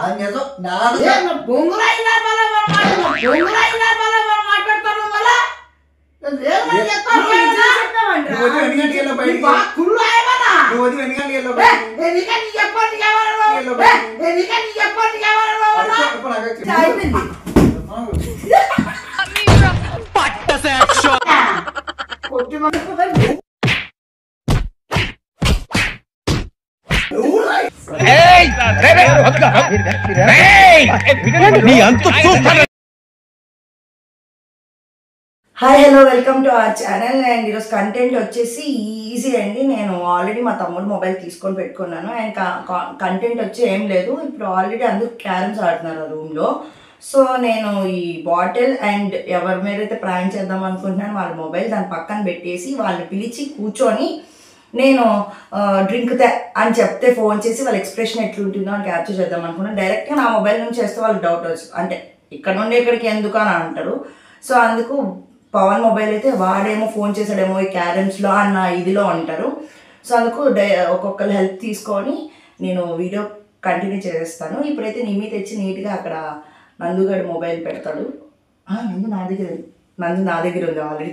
Hi hello welcome to our channel. And ఈరోజు content వచ్చేసి easy అండి. నేను ఆల్రెడీ మా తమ్ముడు మొబైల్ తీసుకొని పెట్టుకున్నాను. అండ్ కంటెంట్ వచ్చి ఏం లేదు. ఇప్పుడు ఆల్రెడీ అందరూ క్యారమ్స్ ఆడుతున్నారు రూమ్లో. సో నేను ఈ బాటిల్ అండ్ ఎవరి మీద అయితే ప్రాంక్ చేద్దాం అనుకుంటున్నాను వాళ్ళ మొబైల్ దాని పక్కన పెట్టేసి వాళ్ళని పిలిచి కూర్చొని నేను డ్రింక్ అని చెప్తే ఫోన్ చేసి వాళ్ళ ఎక్స్ప్రెషన్ ఎట్లుంటుందో అని క్యాప్చర్ చేద్దాం అనుకున్నాను. డైరెక్ట్గా నా మొబైల్ నుంచి చేస్తే వాళ్ళకి డౌట్ వచ్చింది, అంటే ఇక్కడ నుండి ఇక్కడికి ఎందుకు అని అంటారు. సో అందుకు పవన్ మొబైల్ అయితే వాడేమో ఫోన్ చేసాడేమో ఈ క్యారమ్స్లో అన్న ఇదిలో అంటారు. సో అందుకు ఒక్కొక్కరు హెల్ప్ తీసుకొని నేను వీడియో కంటిన్యూ చేస్తాను. ఇప్పుడైతే నిమి తెచ్చి నీట్గా అక్కడ నందుగాడి మొబైల్ పెడతాడు. నందు నా దగ్గర ఉంది, ఆల్రెడీ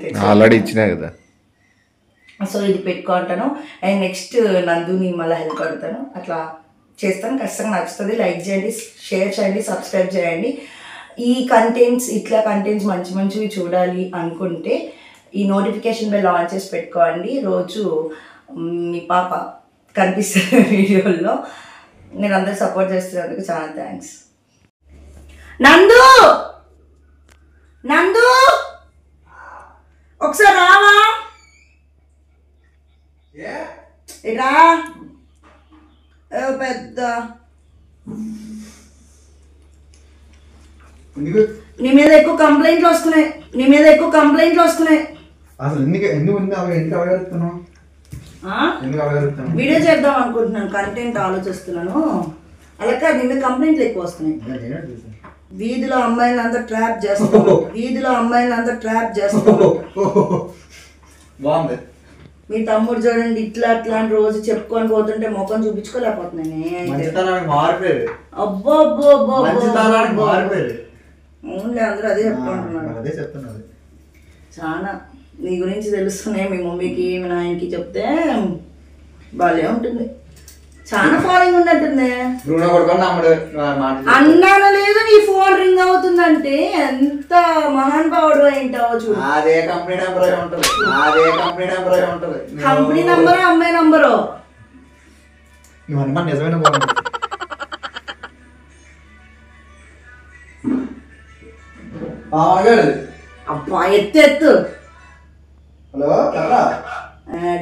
ఇచ్చినా కదా. సో ఇది పెట్టుకుంటాను. అండ్ నెక్స్ట్ నందుని మళ్ళీ హెల్ప్ అడుగుతాను. అట్లా చేస్తాను. ఖచ్చితంగా నచ్చుతుంది. లైక్ చేయండి, షేర్ చేయండి, సబ్స్క్రైబ్ చేయండి. ఈ కంటెంట్స్ ఇట్లా కంటెంట్స్ మంచి మంచివి చూడాలి అనుకుంటే ఈ నోటిఫికేషన్ బెల్ ఆన్ చేసి పెట్టుకోండి. రోజు మీ పాప కనిపిస్తుంది వీడియోల్లో. మీరు అందరూ సపోర్ట్ చేస్తున్నందుకు చాలా థ్యాంక్స్. నందు నందు ఒకసారి రావా? రా పెద్ద నీ మీద ఎక్కువ కంప్లైంట్లు వస్తున్నాయి. అసలు వీడియో చేద్దాం అనుకుంటున్నాను, కంటెంట్ ఆలోచిస్తున్నాను. అలాగే నీ మీద కంప్లైంట్లు ఎక్కువ వస్తున్నాయి. వీధిలో అమ్మాయిని అంతా ట్రాప్ చేస్తాను. బాగుంది. మీ తమ్ముడు చూడండి ఇట్లా అట్లాంటి రోజు చెప్పుకొని పోతుంటే ముఖం చూపించుకోలేకపోతున్నాను. అవునులే, అందరూ అదే చెప్పుకుంటున్నారు. చాలా నీ గురించి తెలుస్తున్నాయి. మీ మమ్మీకి మీ నాయనకి చెప్తే బాగా ఉంటుంది. చాలా ఫాలోయింగ్ ఉన్నట్టుంది. అన్నాను లేదు, నీ ఫోన్ రింగ్ అవుతుందంటే ఎంత మహానుభావుడు అయింటావో చూడు. కంపెనీ నంబరు అమ్మాయి నంబరు అబ్బా ఎత్తు. హలో,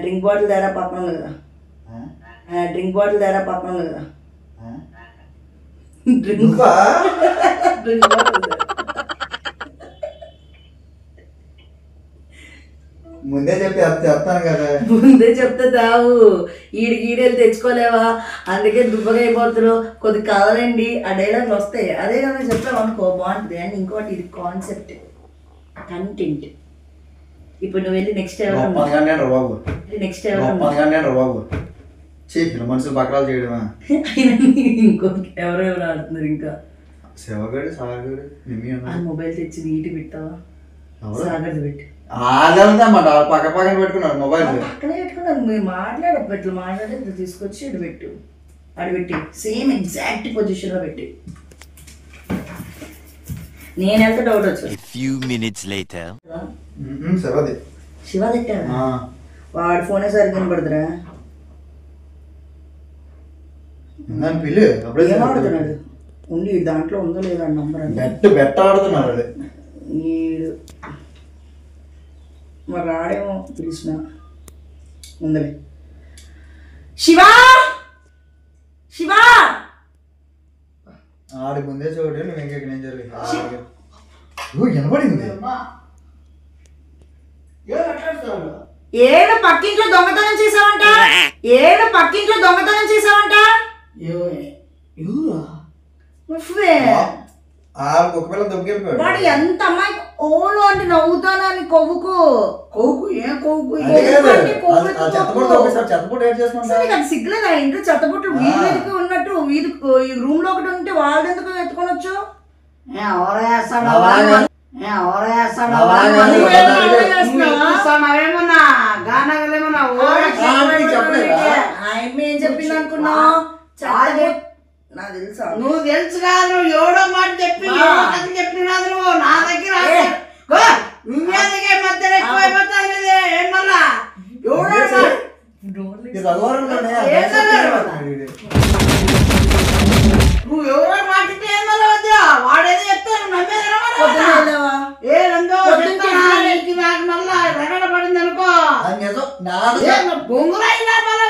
డ్రింక్ బాటిల్ తేడా పక్కన ఉంది కదా. డ్రింక్ బాటిల్ ముందే చెప్తాను కదా. ముందే చెప్తే తావు. ఈడెళ్ళి తెచ్చుకోలేవా, అందుకే దుబ్బగా అయిపోతున్నారు. కొద్ది కావాలండి ఆ డైలాగ్లు వస్తాయి. అదే కదా చెప్తావు అనుకో, బాగుంటుంది. అండ్ ఇంకోటి ఇది కాన్సెప్ట్ కంటెంట్. ఇప్పుడు నువ్వు వెళ్ళి నెక్స్ట్ మనుషులు బకరాలు చేయడమా? ఇంకొక ఎవరెవరు ఆడుతున్నారు ఇంకా. శివగడు, సాగడు, మొబైల్ తెచ్చి నీటి పెట్టావా? సాగర్ పెట్టి పక్క పక్కన పెట్టుకున్నారు. మొబైల్ పక్కనే పెట్టుకున్నారు. మీరు మాట్లాడి తీసుకొచ్చి ఇటు పెట్టు. అడిపెట్టి సేమ్ ఎగ్జాక్ట్ పొజిషన్లో పెట్టి. నేను వెళ్తే డౌట్ వచ్చాను. శివ తిట్టాడు. వాడి ఫోనే సరిగ్గా కనపడుతురా. ఏమాడుతున్నాడు ఉండి దాంట్లో ఉందో లేదా నంబర్ అని బెట్ట ఆడుతున్నారు. మరి రాడేమో పిలిచిన ఉందలే. శివా ఆడి ముందే చూడు. నువ్వు ఇంకెక్కడ ఏం జరిగింది వినపడింది. ఏడు పక్కింట్లో దొంగతనం చేసావంట. నువ్వే కుక్క పిల్ల దొబ్బకెళ్ళిపోయాడు. వాడు ఎంత అమ్మాయి ఓలో అంటే నవ్వుతానని కొవ్వుకు ఏం కొవ్వుకు చెత్తపూట ఏడ్ చేసుకుంటా సిగ్గులేదు. ఆ ఇంట్లో చెత్తపుట్టు వీధికి ఉన్నట్టు వీధి రూమ్ లో ఒకటి ఉంటే వాళ్ళు ఎందుకు ఎత్తుకొనొచ్చు? ఏమన్నా గానగలేమన్నా ఏం చెప్పింది అనుకున్నా? నాకు తెలుసా? నువ్వు తెలుసు కాదు, నువ్వు ఎవడో మాట చెప్పి చెప్పినాదు నువ్వు నా దగ్గర నువ్వేందుకే మధ్య ఎక్కువైపోతాది ఏం మళ్ళా నువ్వు ఎవరో మాట్లాడితే ఏం మళ్ళా వద్దా వాడేదో చెప్తాను నమ్మేదా ఏ రంగో నాకు మళ్ళా రగడ పడింది అనుకో బొంగురైనా మళ్ళా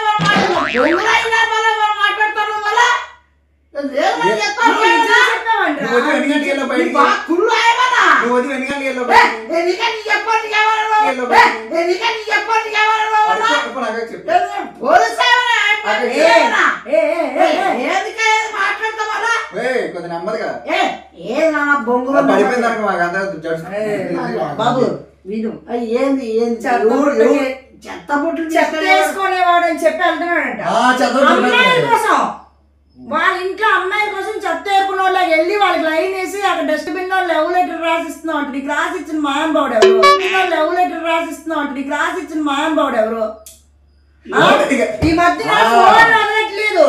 బొంగురైనా మళ్ళా మాట్లాడతాను మళ్ళా బాబు వీడు ఏంది చెత్త బుట్లు చెత్త వేసుకునేవాడు అని చెప్పి వెళ్తున్నాడంట అమ్మాయిల కోసం. వాళ్ళ ఇంట్లో అమ్మాయిల కోసం చెత్త ఏరుకున్న వాళ్ళకి వెళ్ళి వాళ్ళకి లైన్ వేసి అక్కడ డస్ట్బిన్ లో లవ్ లెటర్ రాసిస్తున్నావు అంటే నీకు రాసి ఇచ్చిన మాయంబావుడు ఎవరు? లవ్ లెటర్ రాసిస్తున్నావు అంటే నీకు రాసి ఇచ్చిన మాయంబావుడు ఎవరు? ఈ మధ్య ఫోన్ అనట్లేదు.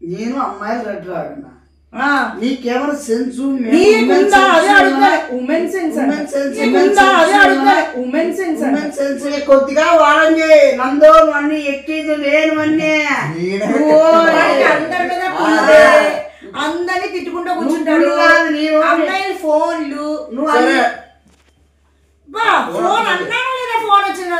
నేను అమ్మాయిలు రెడ్డి రాడినా నీకేమైనా సెన్సు కొద్దిగా వాడండి నందో అన్ని ఎక్కేది లేనివన్నీ అందరినీ తిట్టుకుంటూ కూర్చుంటాడు. అమ్మాయిలు ఫోన్లు ఫోన్ అన్నాను లేదా? ఫోన్ వచ్చిందా?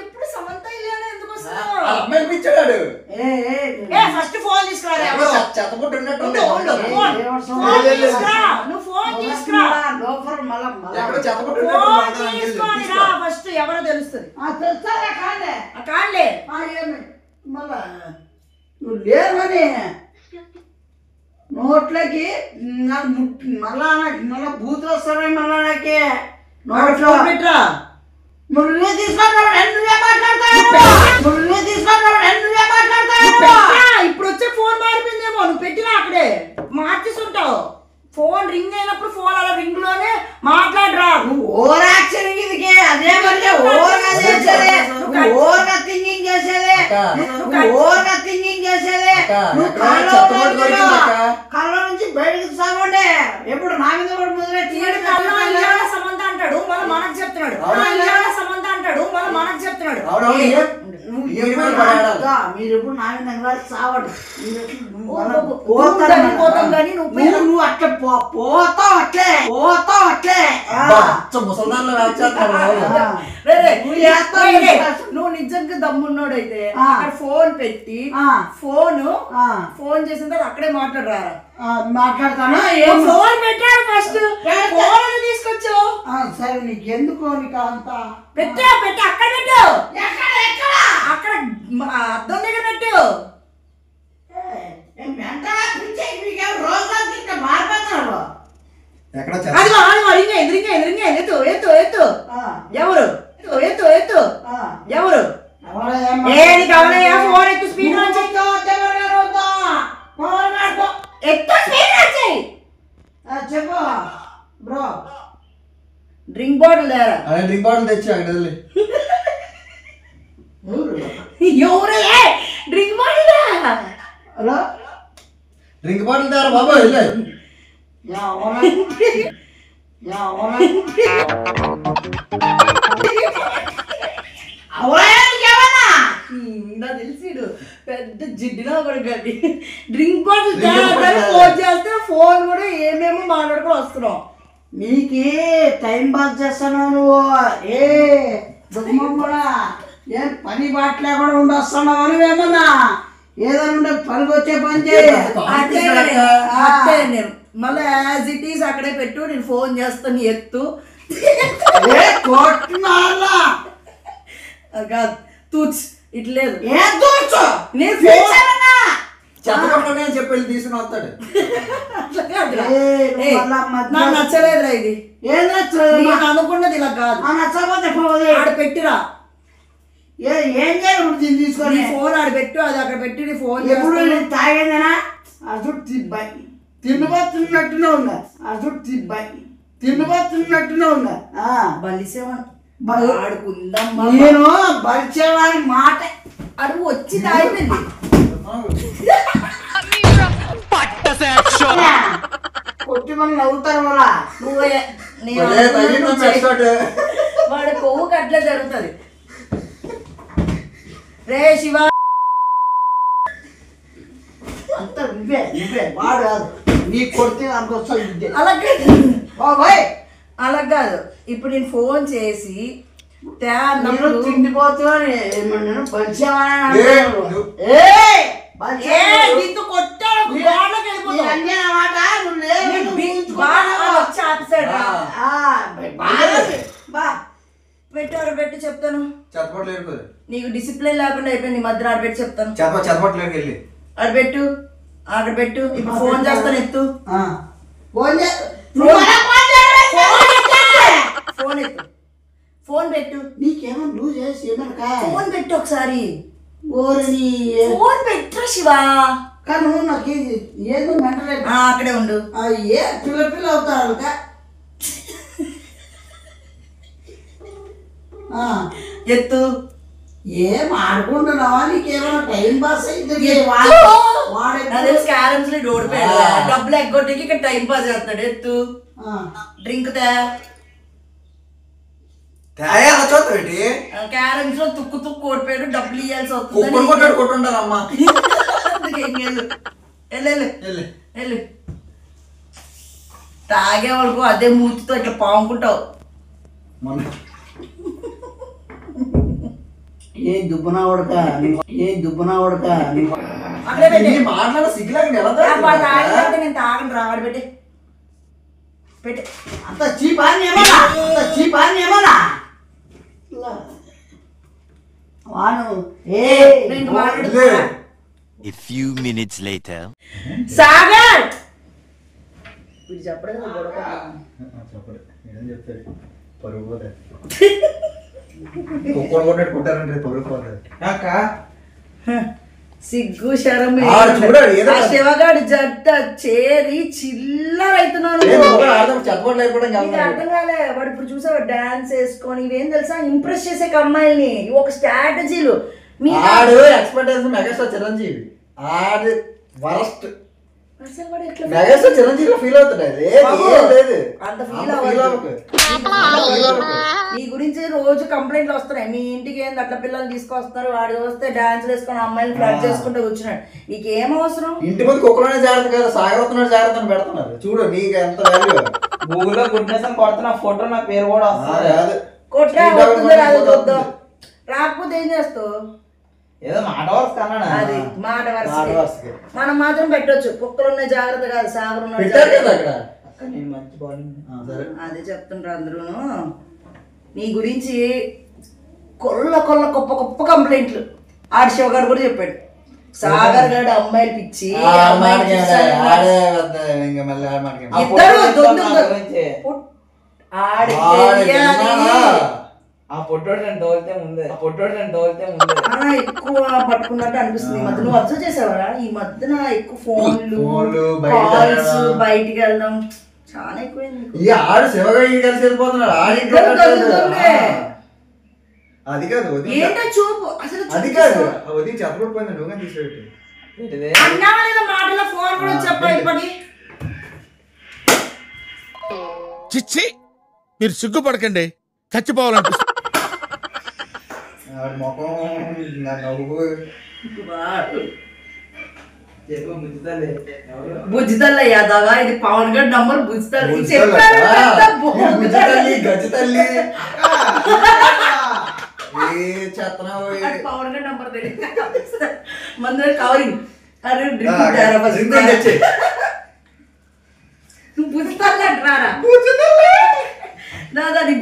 ఎప్పుడు సమంత ఇల్లు ఎందుకు వస్తున్నాడు? ఫస్ట్ ఫోన్ తీసుకురా. ఫస్ట్ ఎవరో తెలుస్తుంది. కాళ్ళే మళ్ళా నువ్వు లేవని నోట్లకి మళ్ళా మళ్ళా బూతులు వస్తారా మళ్ళా నాకే నోట్లో పెట్టరా. నువ్వే తీసుకున్నావు నువ్వే మాట్లాడతావు నువ్వే తీసుకున్నావు నువ్వే మాట్లాడతావు. ఇప్పుడు వచ్చే ఫోన్ మారిపోయిందేమో, నువ్వు పెట్టినా అక్కడే మార్చేస్తుంటావు. ఫోన్ రింగ్ అయినప్పుడు ఫోన్ అలా రింగ్ లోనే మాట్లాడరా. నువ్వు ఓవర్ యాక్షన్ ఇదికే అదే మరి ఓవర్గా చేసేదే నువ్వు ఓవర్గా థింకింగ్ చేసేదే నువ్వు ఓవర్గా థింకింగ్ చేసేదే నువ్వు కళ్ళ నుంచి బయటకు సాగండి. ఎప్పుడు నా మీద కూడా మొదలెట్టి సంబంధం అంటాడు మళ్ళీ మనకు చెప్తున్నాడు. సంబంధం అంటాడు మళ్ళీ మనకు చెప్తున్నాడు. మీరు ఎప్పుడు నా మీద సావడు. నువ్వు అట్లా పోతావు అట్లే నువ్వు నిజంగా దమ్మున్నోడైతే ఫోన్ పెట్టి ఫోన్ చేసిన తర్వాత అక్కడే మాట్లాడరా. మాట్లాడతాను ఫోన్ పెట్టాడు ఫస్ట్ ఫోన్ తీసుకొచ్చు. సరే నీకు ఎందుకు నీకు అంత పెట్టు అక్కడ పెట్టు అక్కడ అద్దం దగ్గర పెట్టు. ఎత్తు ఎవరు ఫోన్ ఎత్తు స్పీడ్ చెప్పు బ్రో. డ్రింక్ బాటిల్ లేరా? డ్రింక్ బాటిల్ తెచ్చి అక్కడ ఎవరు drink bottle hello drink bottle దారా బాబా వెళ్ళే తెలిసిడు పెద్ద జిడ్డుగా కూడా గది డ్రింక్ బాటిల్ ఫోన్ చేస్తే ఫోన్ కూడా ఏమేమో మాట్లాడుకొని వస్తున్నాం. నీకే టైం పాస్ చేస్తాను నువ్వు ఏ దుఃఖం కూడా ఏం పని బాట లేకుండా ఉండొస్తున్నావు అని ఏమన్నా ఏదైనా ఉండే పనికి వచ్చే పని నేను మళ్ళీ యాజ్ ఇట్ ఈస్ అక్కడే పెట్టు. నేను ఫోన్ చేస్తాను ఎత్తు అది కాదు తూచ్ ఇట్లా లేదు ఏం తూచు నేను పిలిచానన్నా. చెప్పకుండా చెప్పి వెళ్ళి తీసుకుని వస్తాడు. అట్లా కాదురా. ఏయ్, మళ్ళా మధ్య- నాకు నచ్చలేదురా ఇది ఏం నచ్చలేదు నేను అనుకున్నది ఇలా కాదు నచ్చకపోతే పోదు. ఆడ పెట్టిరా ఏం చేయాలి ఇప్పుడు దీన్ని నీ తీసుకొని ఫోన్ ఆడ పెట్టు అది అక్కడ పెట్టి నీ ఫోన్ ఎప్పుడు నేను తాగేదేనా అసలు తిన్నట్టునే ఉందా అసలు తిన్నట్టునే ఉందా బలిసేవన్ బలి- ఆడుకుందాం నేను బలిచేవాడి మాట అడుగు వచ్చి తాగిపోయింది కొట్టి మనం నవ్వుతారు మళ్ళా నువ్వే నేను ఒరే, అనుకున్నది తగిలిందా నువ్వు చెయ్. మెస్సాట్? వాడి కొవ్వుకి అట్లా జరుగుతుంది రే శివ అంత నువ్వే వాడు కాదు నీ కొడితే అంత వస్తుంది ఇద్దే అలా కాదు బాబాయ్ అలా కాదు ఇప్పుడు నేను ఫోన్ చేసి తే నేను అన్నప్పుడు తిండిపోతావని ఏమన్నాను బలిచేవాడని ఏ, అంటారు. నువ్వు- ఏయ్, ఏ, బలిచేవాడు. దీంతో కొట్టాడు నీ- గోడలోకి నీ వెళ్ళిపోతావు. అన్నీ అన్నమాట నువ్వు లేవు, నీ నువ్వు బి- ఊహించుకున్నావు. బాగా వచ్చి ఆపేశాడు రా. ఆ, బాగా బా పెట్టారు పెట్టి చెప్తాను చెత్తపట్లు వెళ్ళిపోదు. నీకు డిసిప్లిన్ లేకుండా అయిపోయింది ఈ మధ్య ఆడ పెట్టి చెప్తాను చెత్తపట్లోకి వెళ్ళి ఆడ పెట్టు అక్కడ పెట్టు ఇప్పుడు ఫోన్ చేస్తాను ఎత్తు ఆ. ఫోన్ చే- నువ్వు అలా ఫోన్ చేయరా? ఫోన్ ఎత్తు ఫోన్ పెట్టు నీకేమో నువ్వు చేసి ఏమనకా ఫోన్ పెట్టు ఒకసారి ఓరని ఫోన్ పెట్టు శివ కానీ నువ్వు నాకు ఏదో మెంటల్ అక్కడే ఉండు ఏ పిల్ల అవుతారు కా ఎత్తు ఏం ఆడుకుంటున్నావా నీకేమైనా టైం పాస్ అయితే అదే క్యారమ్స్ లో ఓడిపోయాడు డబ్బులు ఎగ్గొట్టకి ఇక్కడ టైం పాస్ చేస్తాడు ఎత్తు డ్రింక్ తే అలా చూస్తా పెట్టి క్యారమ్స్ లో తుక్కు ఓడిపోయాడు డబ్బులు ఇవ్వాల్సి కుక్కలు కొట్టాడు కొట్టుంటారు అమ్మ. వస్తుంది వెళ్ళు తాగే వరకు అదే మూతితో ఇట్లా పాముకుంటావు మొన్న ఏ దుబ్బనా ఉడక అక్కడే పెట్టి ఇన్ని మాట్లాడ సిగ్గులాగా ఎలా నేను తాగను రావాడు పెట్టి పెట్టి అంత చీపాన్ని ఏమన్నా వాను ఏ నేను మాట్లాడుతున్నా A few minutes later. Sagar వీడు చెప్పడం కదా గొడవ పడ్డాను. చెప్పడు ఏం చెప్తాడు పరుగు పోతాడు. కుక్కలు కొట్టాడు కొట్టారంటే పరుగు పోతాడు. సిగ్గు శరం ఆడు చూడాడు, ఏదో ఆ శివగాడి జట్ట చేరి చిల్లర అవుతున్నాను చెత్తపట్లు అయిపోవడం నీకు అర్థం కాలే వాడు ఇప్పుడు చూసావా డాన్స్ వేసుకొని ఇవేం తెలుసా ఇంప్రెస్ చేసే అమ్మాయిల్ని ఇవి ఒక స్ట్రాటజీలు మీ ఆడు ఎక్స్పెక్టేషన్ మెగాస్టార్ చిరంజీవి ఆడు వరస్ట్ అసలు వాడు ఎట్లా మెగాస్టార్ చిరంజీవి ఫీల్ అవుతాడు అది లేదు అంత అంత ఫీల్ feel అవ్వదు అవ్వకు. నీ గురించి రోజు కంప్లైంట్లు వస్తున్నాయి మీ ఇంటికి ఏంది అట్లా పిల్లలు తీసుకొస్తారు వాడు వస్తే డాన్స్ వేసుకొని అమ్మాయిని ఫ్లడ్ చేసుకుంటూ కూర్చున్నాడు నీకేం అవసరం ఇంటి ముందు కుక్కలోనే జాగ్రత్త కదా సాగవుతున్నాడు జాగ్రత్త అని పెడుతున్నారు చూడు నీకు ఎంత వాల్యూ గూగుల్లో గుడ్నెస్ అని కొడుతున్న ఫోటో నా పేరు కూడా వస్తుంది కాదు కొట్టా Street dog వస్తుందో రాదో వస్తుంది. చూద్దాం రాకపోతే ఏం చేస్తావు ఏదో మాట వరుస కన్నా అది మాట మాట వరుసకి వరుసకి. మనం మాత్రం పెట్టొచ్చు కుక్కలు ఉన్న జాగ్రత్త కాదు సాగర్ ఉన్నాడు పెట్టారు జాగ్రత్త. కదా అక్కడ అక్క నేను మంచి బాలింగ్ సరే అదే చెప్తుండ్రు అందరూను నీ గురించి కొల్ల గొప్ప కంప్లైంట్లు ఆడి శివగాడు కూడా చెప్పాడు సాగర్ గారు అమ్మాయిలు పిచ్చి అమ్మాయిలు చూసాను. ఆడే వద్ద ఇంకా మళ్ళీ ఆడ మాటకి ఇద్దరు దొంగ గురించి ఆడి ఆడి తెలియాలి. తెలియాలా? ఆ పొట్టోడు నేను తోలితే ముందే ఎక్కువ పట్టుకున్నట్టు అనిపిస్తుంది ఈ మధ్య నువ్వు అబ్జర్వ్ చేసావరా ఈ మధ్యన ఎక్కువ ఫోన్లు ఫోన్లు, బయటికి కాల్స్ వెళ్ళడం. బయటికి వెళ్ళడం చాలా ఎక్కువైంది ఈ ఆడు శివగాడి కలిసి వెళ్ళిపోతున్నాడు ఆడి ఇంట్లో ఇద్దరు కట్టలేదు. దొంగలే. అది కాదు వదిన. ఏంటో చూపు అసలు అది కాదు వదిలి చెప్పకపోయింది నువ్వు కానీ తీసేట్టు ఏంటిది? అన్నావా లేదా మాటలో ఫోన్ కూడా చెప్పా ఇప్పటి చిచ్చి మీరు సిగ్గుపడకండి చచ్చిపోవాలనిపిస్తుంది. ఆడి ముఖం నా నవ్వు చెప్పు ముచ్చుతలే. ఎవరు? బుజ్జితల్ల యాదవా ఇది పవన్ గారి నంబర్ బుజ్జితల్లి బుజ్జితల్లి. బుజ్జితల్లి గజ్జితల్లి ఏ చెత్తనావు పవన్ గారి నంబర్ తెలియదు మన దగ్గర కవరింగ్ అరే తెచ్చి బుజ్జితల్లి అంటారా దాదా నీ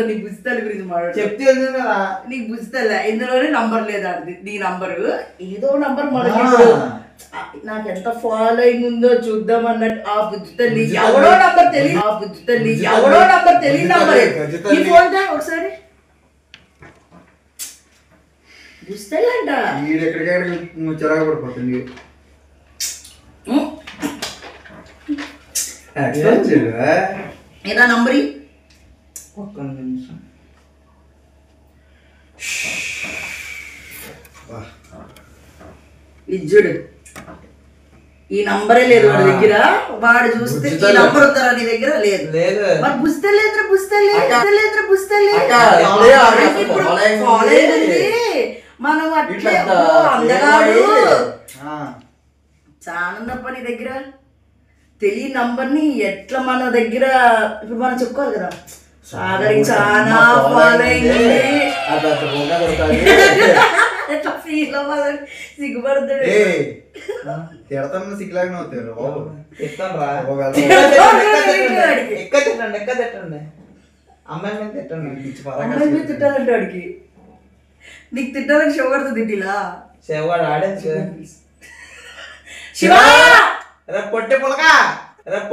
నీ పుస్తకాల గురించి మాట్లాడు. చెప్తే కదా నీకు పుస్తకాల ఇందులోనే నంబర్ లేదా నీ నంబరు ఏదో నంబర్ మనకి నాకు ఎంత ఫాలోయింగ్ ఉందో చూద్దాం అన్నట్టు ఆ బుజ్జితల్లి ఎవడో నంబర్ తెలియదు ఆ బుజ్జితల్లి ఎవడో నంబర్ తెలియదు నంబర్ ఈ ఫోన్ దా ఒకసారి బుజ్జితల్లి అంట చిరాకు పడిపోతుంది ఏదా నంబర్ ఒక్క నిమిషం ఇజ్జుడు ఈ నంబరే లేదు వాడి దగ్గర వాడు చూస్తే ఈ నంబర్ ఉందా నీ దగ్గర లేదు లేదు మరి పుస్తలేద్ర మనం అట్లే అందగాడు చానుందప్ప నీ దగ్గర తెలియ నంబర్ని ఎట్లా మన దగ్గర ఇప్పుడు మనం చెప్పుకోవాలి కదా సాగరి చాలా ఫాలోయింగ్ ఎట్లా ఫీల్ అవ్వాలని సిగ్గుపడతాడు సిగ్గులాగా అవుతారు ఎక్క తిట్టండి అమ్మాయి మీద తిట్టాలంటే వాడికి నీకు తిట్టాలని శివగారితో తిట్టిలా శివగాడు ఆడే శివా రేపు పొట్టి పులక రేపు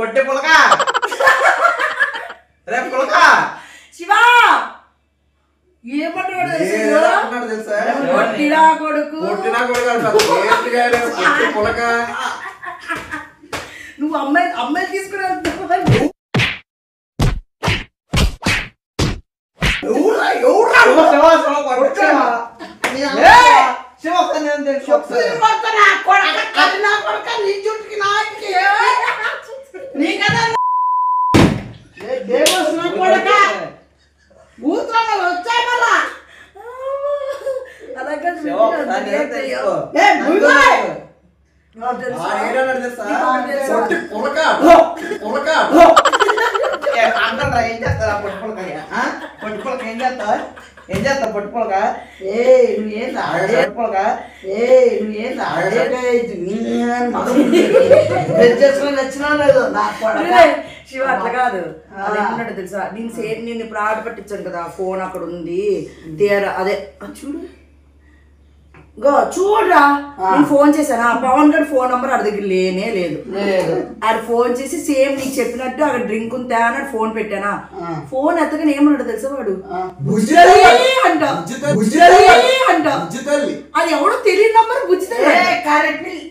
పులక శివా ఏమంటాడు తెలుసా కొడుకు నువ్వు అమ్మాయి తీసుకుని ఏం చేస్తారా పొట్టి ఏం చేస్తా పొట్టి పులక చేసుకుని నచ్చినా లేదు శివ అట్లా కాదు అదేమన్నాడు తెలుసా నేను ఇప్పుడు ఆడ పట్టించాను కదా ఫోన్ అక్కడ ఉంది తీరా అదే చూడు చూడరా నేను ఫోన్ చేశాను పవన్ గారి ఫోన్ నంబర్ ఆడ దగ్గర లేనే లేదు ఆడ ఫోన్ చేసి సేమ్ నీకు చెప్పినట్టు అక్కడ డ్రింక్ ఉందా అని ఫోన్ పెట్టానా ఫోన్ ఎత్తగానే ఏమన్నాడు తెలుసా వాడు అంట అది ఎవడో తెలియని నంబర్ బుజ్జితల్లి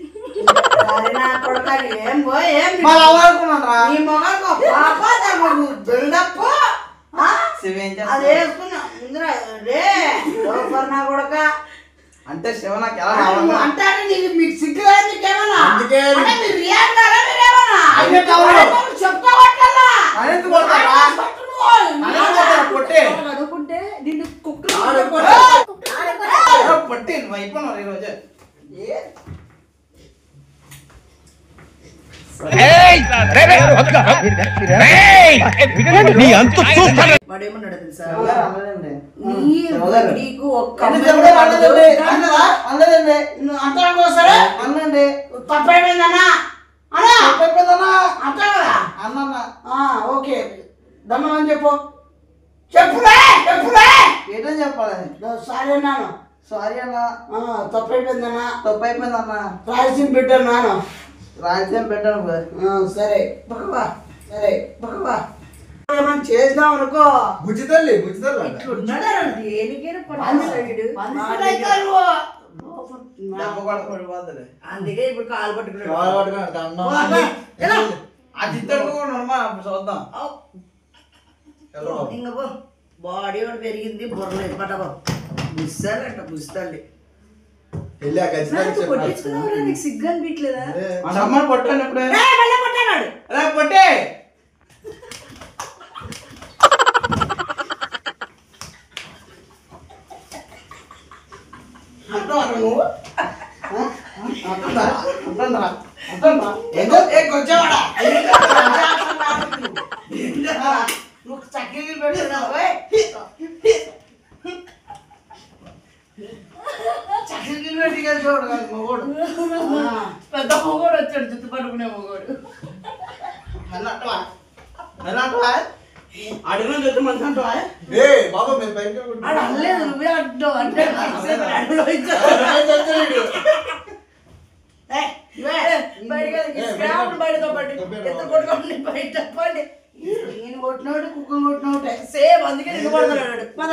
అంటే శివ నాకు ఎలా అంటే మీకు సిగ్గు నీకేమన్నా అనుకుంటే నిన్ను పొట్టి నువ్వు అయిపోయినావు ఈరోజు వాడేమన్నాడు తెలుసా అన్నదండి నీకు ఒక్క అంటాడుకోసరే అన్నండి తప్పైపోయిందన్నా అన్నా అన్న ఓకే దమ్మని చెప్పు చెప్పులే ఏంటని చెప్పాలి సారీ అన్నాను సారీ అన్న తప్పైపోయిందన్నా రాయలసీమ పెట్టాను నాను రాజ్యం పెట్టాను సరే బకవా ఏమైనా చేద్దాం అనుకో బుజ్జితల్లి అందుకే ఇప్పుడు కాలు పట్టుకున్నాడు అది చూద్దాం ఇంకా బాడీ కూడా పెరిగింది బుర్రలేదు పట్టబో బుస్తాలంట బుస్తాలి కొట్టించుకున్నావురా నీకు సిగ్గు అనిపించలేదా అమ్మని పొట్టాను ఇప్పుడు పట్టాడు పొట్టే నువ్వు నువ్వు చక్కగా పెడుతున్నావు చక్కగా పెట్టి చూడు మొగోడు పెద్ద మొగోడు వచ్చాడు జుట్టు పట్టుకునే మొగోడు అన్నట్టు ఏ బాబా మీరు బయటకు వెళ్ళిపోండి. ఆడ అనలేదు నువ్వే అంటున్నావు అంటే బయటతో పడి ఎంత కొట్టుకోండి బయట పడి నేను కొట్టినోడు కుక్క కొట్టినోటే సేమ్ అందుకే నిలబడుతున్నాడు పద